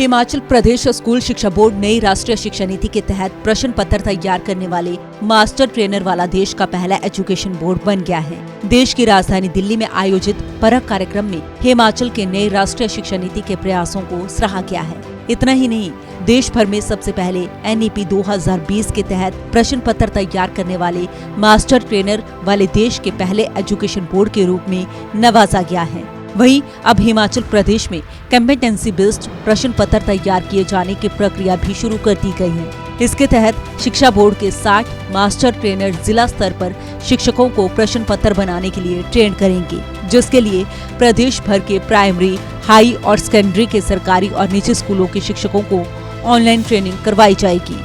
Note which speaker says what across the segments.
Speaker 1: Himachal Pradesh school शिक्षा board नई राष्ट्रीय शिक्षा नीति के तहत प्रश्न पत्र तैयार करने वाले मास्टर ट्रेनर वाला देश का पहला एजुकेशन बोर्ड बन गया है। देश की राजधानी दिल्ली में आयोजित परख कार्यक्रम में हिमाचल के नई राष्ट्रीय शिक्षा नीति के प्रयासों को सराहा गया है। इतना ही नहीं, देश भर में सबसे पहले NEP 2020 के तहत प्रश्न पत्र तैयार करने वाले मास्टर ट्रेनर वाले देश के पहले एजुकेशन बोर्ड के रूप में नवाजा गया है। वहीं अब हिमाचल प्रदेश में कॉम्पिटेंसी बेस्ड प्रश्न पत्र तैयार किए जाने की प्रक्रिया भी शुरू कर दी गई है। इसके तहत शिक्षा बोर्ड के 60 मास्टर ट्रेनर जिला स्तर पर शिक्षकों को प्रश्न पत्र बनाने के लिए ट्रेन करेंगे, जिसके लिए प्रदेश भर के प्राइमरी, हाई और सेकेंडरी के सरकारी और निजी स्कूलों के शिक्षकों को ऑनलाइन ट्रेनिंग करवाई जाएगी।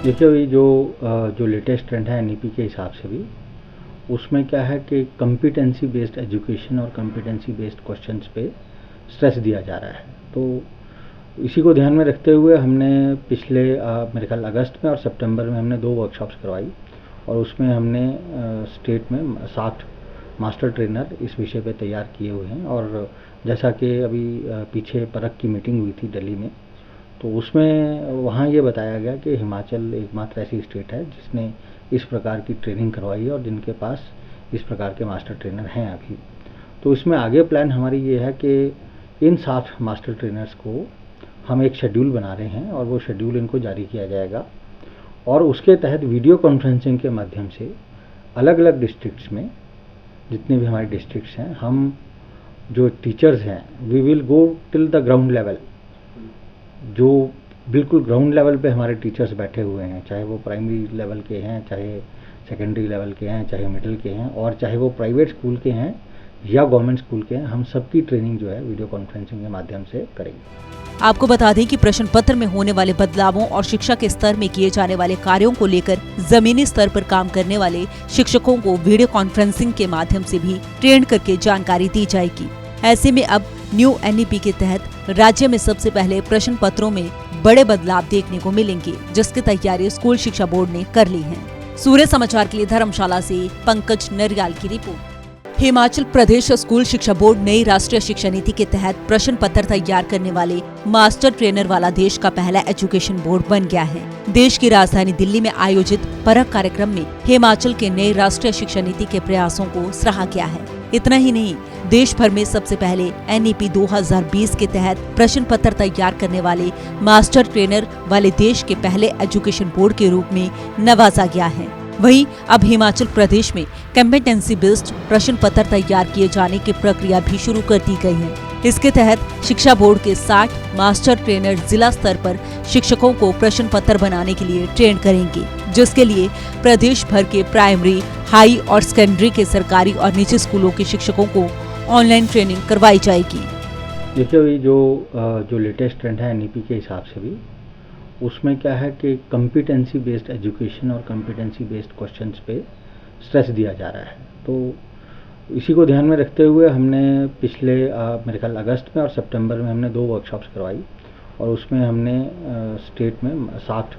Speaker 2: देखिए, जो लेटेस्ट ट्रेंड है NEP के हिसाब से भी, उसमें क्या है कि कॉम्पिटेंसी बेस्ड एजुकेशन और कॉम्पिटेंसी बेस्ड क्वेश्चंस पे स्ट्रेस दिया जा रहा है। तो इसी को ध्यान में रखते हुए हमने पिछले मेरे ख्याल अगस्त में और सितंबर में हमने 2 वर्कशॉप्स करवाई और उसमें हमने स्टेट में 60 मास्टर ट्रेनर इस विषय पे तैयार किए हुए हैं। और जैसा कि अभी पीछे परख की मीटिंग हुई थी दिल्ली में, तो उसमें वहाँ ये बताया गया कि हिमाचल एकमात्र ऐसी स्टेट है जिसने इस प्रकार की ट्रेनिंग करवाई है और जिनके पास इस प्रकार के मास्टर ट्रेनर हैं अभी। तो इसमें आगे प्लान हमारी ये है कि इन 60 मास्टर ट्रेनर्स को हम एक शेड्यूल बना रहे हैं और वो शेड्यूल इनको जारी किया जाएगा और उसके तहत वीडियो कॉन्फ्रेंसिंग के माध्यम से अलग अलग डिस्ट्रिक्ट्स में, जितने भी हमारे डिस्ट्रिक्ट्स हैं, हम जो टीचर्स हैं we will go till the ground level. जो बिल्कुल ग्राउंड लेवल पे हमारे टीचर्स बैठे हुए हैं, चाहे वो प्राइमरी लेवल के हैं, चाहे सेकेंडरी लेवल के हैं, चाहे मिडिल के हैं और चाहे वो प्राइवेट स्कूल के हैं या गवर्नमेंट स्कूल के हैं, हम सबकी ट्रेनिंग जो है वीडियो कॉन्फ्रेंसिंग के माध्यम से करेंगे।
Speaker 1: आपको बता दें कि प्रश्न पत्र में होने वाले बदलावों और शिक्षा के स्तर में किए जाने वाले कार्यों को लेकर जमीनी स्तर पर काम करने वाले शिक्षकों को वीडियो कॉन्फ्रेंसिंग के माध्यम से भी ट्रेन करके जानकारी दी जाएगी। ऐसे में अब न्यू NEP के तहत राज्य में सबसे पहले प्रश्न पत्रों में बड़े बदलाव देखने को मिलेंगे, जिसकी तैयारी स्कूल शिक्षा बोर्ड ने कर ली है। सूर्य समाचार के लिए धर्मशाला से पंकज नरियाल की रिपोर्ट। हिमाचल प्रदेश स्कूल शिक्षा बोर्ड नई राष्ट्रीय शिक्षा नीति के तहत प्रश्न पत्र तैयार करने वाले मास्टर ट्रेनर वाला देश का पहला एजुकेशन बोर्ड बन गया है। देश की राजधानी दिल्ली में आयोजित परख कार्यक्रम में हिमाचल के नई राष्ट्रीय शिक्षा नीति के प्रयासों को सराहा गया है। इतना ही नहीं, देश भर में सबसे पहले NEP 2020 के तहत प्रश्न पत्र तैयार करने वाले मास्टर ट्रेनर वाले देश के पहले एजुकेशन बोर्ड के रूप में नवाजा गया है। वहीं अब हिमाचल प्रदेश में कॉम्पिटेंसी बेस्ड प्रश्न पत्र तैयार किए जाने की प्रक्रिया भी शुरू कर दी गई है। इसके तहत शिक्षा बोर्ड के 60 मास्टर ट्रेनर जिला स्तर पर शिक्षकों को प्रश्न पत्र बनाने के लिए ट्रेन करेंगे, जिसके लिए प्रदेश भर के प्राइमरी, हाई और सेकेंडरी के सरकारी और निजी स्कूलों के शिक्षकों को ऑनलाइन ट्रेनिंग करवाई जाएगी।
Speaker 2: देखिए, जो लेटेस्ट ट्रेंड है NEP के हिसाब से भी, उसमें क्या है कि कॉम्पिटेंसी बेस्ड एजुकेशन और कॉम्पिटेंसी बेस्ड क्वेश्चंस पे स्ट्रेस दिया जा रहा है। तो इसी को ध्यान में रखते हुए हमने पिछले मेरे ख्याल अगस्त में और सितंबर में हमने 2 वर्कशॉप्स करवाई और उसमें हमने स्टेट में 60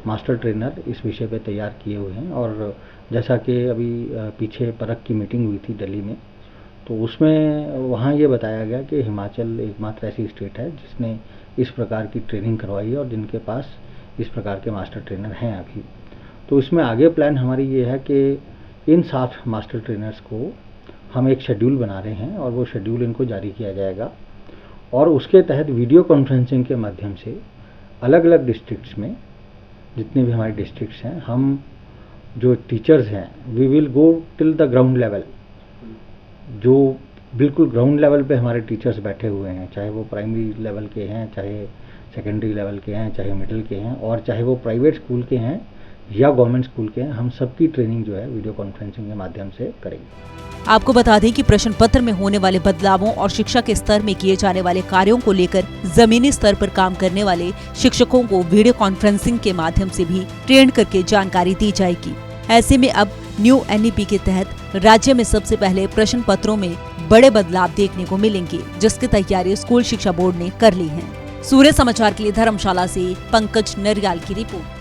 Speaker 2: मास्टर ट्रेनर इस विषय पे तैयार किए हुए हैं। और जैसा कि अभी पीछे परख की मीटिंग हुई थी दिल्ली में, तो उसमें वहाँ ये बताया गया कि हिमाचल एकमात्र ऐसी स्टेट है जिसने इस प्रकार की ट्रेनिंग करवाई है और जिनके पास इस प्रकार के मास्टर ट्रेनर हैं अभी। तो इसमें आगे प्लान हमारी ये है कि इन 60 मास्टर ट्रेनर्स को हम एक शेड्यूल बना रहे हैं और वो शेड्यूल इनको जारी किया जाएगा और उसके तहत वीडियो कॉन्फ्रेंसिंग के माध्यम से अलग अलग डिस्ट्रिक्ट्स में, जितने भी हमारे डिस्ट्रिक्ट्स हैं, हम जो टीचर्स हैं we will go till the ground level. जो बिल्कुल ग्राउंड लेवल पे हमारे टीचर्स बैठे हुए हैं, चाहे वो प्राइमरी लेवल के हैं, चाहे सेकेंडरी लेवल के हैं, चाहे मिडिल के हैं और चाहे वो प्राइवेट स्कूल के हैं या गवर्नमेंट स्कूल के हैं, हम सबकी ट्रेनिंग जो है वीडियो कॉन्फ्रेंसिंग के माध्यम से करेंगे।
Speaker 1: आपको बता दें कि प्रश्न पत्र में होने वाले बदलावों और शिक्षा के स्तर में किए जाने वाले कार्यों को लेकर जमीनी स्तर पर काम करने वाले शिक्षकों को वीडियो कॉन्फ्रेंसिंग के माध्यम से भी ट्रेन करके जानकारी दी जाएगी। ऐसे में अब न्यू NEP के तहत राज्य में सबसे पहले प्रश्न पत्रों में बड़े बदलाव देखने को मिलेंगे, जिसकी तैयारी स्कूल शिक्षा बोर्ड ने कर ली है। सूर्य समाचार के लिए धर्मशाला से पंकज नरियाल की रिपोर्ट।